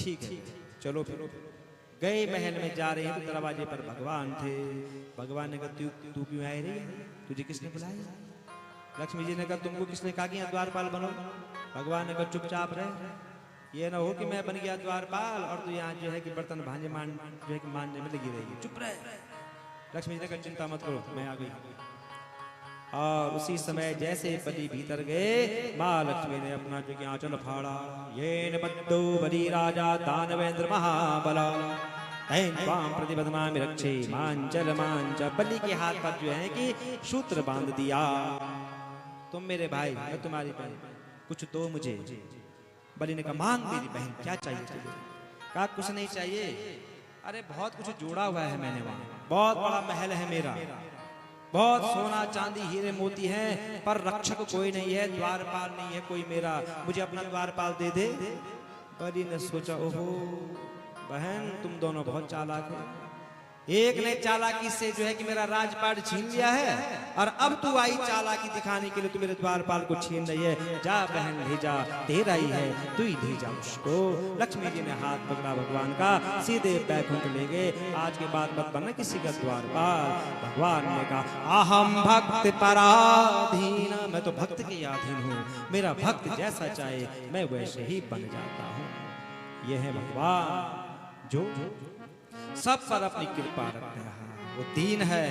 ठीक है चलो फिर। गए महल में जा रहे हैं तो दरवाजे पर भगवान थे। भगवान ने कहा तू क्यों आई रही है, तुझे किसने बुलाया? लक्ष्मी जी ने कहा तुमको किसने कहा कि यहाँ द्वारपाल बनो? भगवान ने कहा चुपचाप रहे, ये ना हो कि मैं बन गया द्वारपाल और तू यहाँ जो है कि बर्तन भांजे जो है कि मांजने में लगी रहेगी, चुप रहे। लक्ष्मी जी ने कहा चिंता मत करो, मैं आ गई। और उसी समय जैसे बलि भीतर गए, माँ लक्ष्मी ने अपना जो कि आंचल फाड़ा। ये नबद्धो बलि राजा दानवेंद्र महाबला त्वाम प्रतिपदनामि रक्षे मांचल मांच। बलि के हाथ पर जो है कि सूत्र बांध दिया। तुम मेरे भाई, मैं तुम्हारी बहन, कुछ दो मुझे। बलि ने कहा मांग मेरी बहन, क्या चाहिए तुझे? कहा कुछ नहीं चाहिए, अरे बहुत कुछ जोड़ा हुआ है मैंने वहां, बहुत बड़ा महल है मेरा, बहुत सोना चांदी हीरे मोती हैं, पर रक्षक कोई नहीं है, द्वारपाल नहीं है कोई मेरा, मुझे अपना द्वारपाल दे दे। बलि ने सोचा ओहो बहन तुम दोनों बहुत चालाक हो। एक ने चालाकी से जो है कि मेरा राजपाट छीन लिया है और अब तू आई चालाकी दिखाने के लिए, तू मेरे द्वारपाल को छीन रही है। जा बहन भेजा, तेरा ही है, तू ही भेजा उसको। लक्ष्मी जी ने हाथ पकड़ा भगवान का, सीधे बैकुंठ ले गए। आज के बाद मत बनना किसी का द्वारपाल। भगवान ने कहा अहम भक्त पराधीन, मैं तो भक्त के अधीन हूँ, मेरा भक्त जैसा चाहे मैं वैसे ही बन जाता हूँ। यह है भगवान जो सब पर अपनी कृपा रखते हैं। वो दीन है,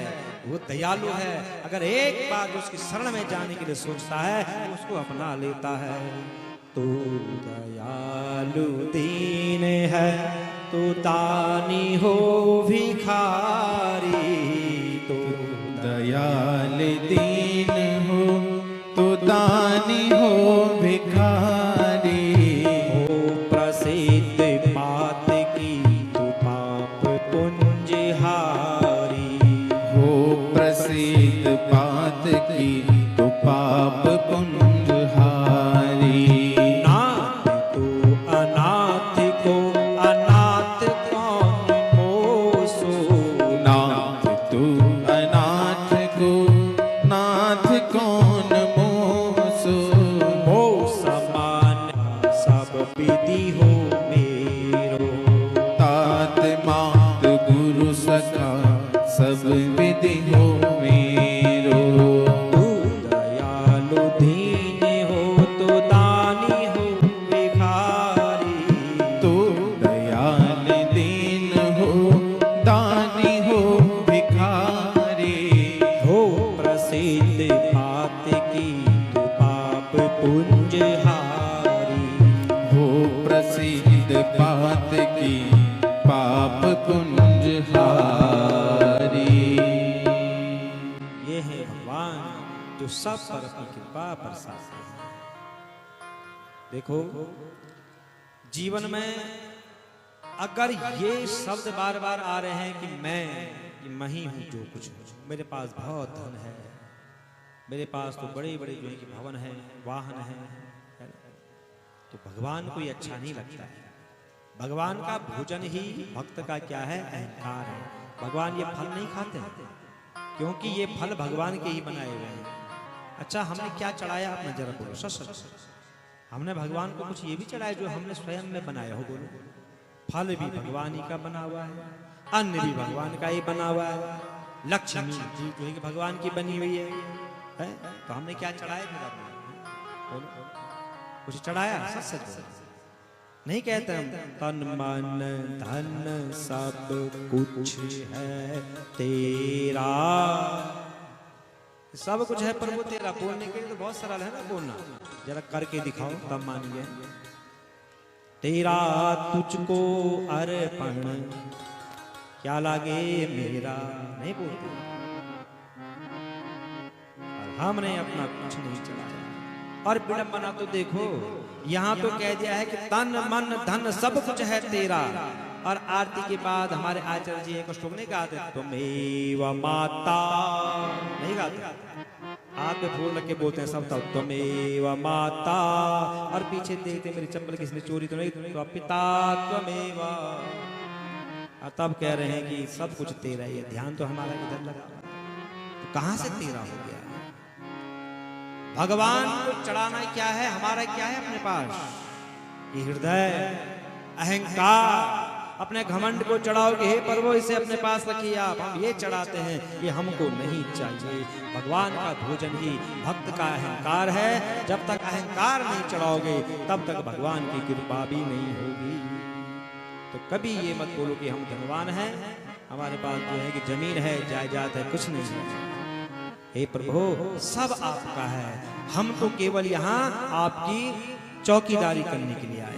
वो दयालु है, अगर एक बार उसकी शरण में जाने के लिए सोचता है उसको अपना लेता है। तू दयालु दीन है, तू दानी हो भिखारी, तू दयालु दीन हो, तू दानी हो भिखारी। हो प्रसिद्ध पात की तू पाप पुंजहारी, हो प्रसिद्ध पात की तू पाप पुंजहारी। नाथ तू अनाथ को अनाथ कौन मोसो, नाथ तू अनाथ को नाथ कौन मोसो। हो समान सब विधि हो मेरो, तात मात गुरु सखा सब विधि हो मेरो। तू दयालु दीन हो तो दानी हो भिखारी, तू दयाल दीन हो, दानी हो भिखारी। हो प्रसिद्ध पात की तू पाप पुंजहारी, हो प्रसिद्ध पात की पाप पुंजहारी। ये है भगवान जो सब पर अपनी कृपा बरसाते हैं। देखो जीवन में अगर ये शब्द बार बार आ रहे हैं कि मैं ही हूं जो कुछ हूं, मेरे पास बहुत धन है, मेरे पास तो बड़े बड़े जो है कि भवन है, वाहन है ना? तो भगवान को ये अच्छा नहीं लगता है। भगवान का भोजन ही भक्त का क्या है, अहंकार है। भगवान ये फल नहीं खाते क्योंकि ये फल भगवान के ही बनाए हुए हैं। अच्छा हमने क्या चढ़ाया, आप नजर बोलो सच। हमने भगवान को कुछ ये भी चढ़ाया जो हमने स्वयं में बनाया हो, बोलो। फल भी भगवान ही का बना हुआ है, अन्न भी भगवान का ही बना हुआ है, लक्ष्मी जी जो है कि भगवान की बनी हुई है? तो हमने क्या चढ़ाया फिर आपने, बोलो कुछ चढ़ाया? सच बोलो। नहीं कहते हम तन मन धन सब कुछ है तेरा, सब कुछ है प्रभु तेरा। बोलने के लिए तो बहुत सरल है ना बोलना, जरा करके दिखाओ तब मानिए। तेरा तुझको अर्पण क्या लागे मेरा, नहीं बोलते। और हमने अपना कुछ नहीं चलाया। और विडंबना तो देखो, यहाँ तो कह दिया है कि तन मन धन सब कुछ है तेरा, और आरती के बाद हमारे आचार्य जी एक श्लोक नहीं गाते, त्वमेव माता, नहीं गाते, हाथ पे फूल रख के बोलते हैं सब, तब त्वमेव माता, और पीछे देखते मेरी चप्पल किसने चोरी तो नहीं, तो पिता त्वमेव, और तब कह रहे हैं कि सब कुछ तेरा ही है। ध्यान तो हमारा इधर लगा, तो कहां से तेरा हो गया? भगवान को चढ़ाना क्या है, हमारा क्या है अपने पास? ये हृदय, अहंकार, अपने घमंड को चढ़ाओगे, हे प्रभु इसे अपने पास रखिए आप, हम ये चढ़ाते हैं, ये हमको नहीं चाहिए। भगवान का भोजन ही भक्त का अहंकार है। जब तक अहंकार नहीं चढ़ाओगे तब तक भगवान की कृपा भी नहीं होगी। तो कभी ये मत बोलो कि हम धनवान हैं, हमारे पास जो है कि जमीन है, जायदाद है, कुछ नहीं है। हे प्रभु सब आपका है, हम तो केवल यहाँ आपकी चौकीदारी करने के लिए आए।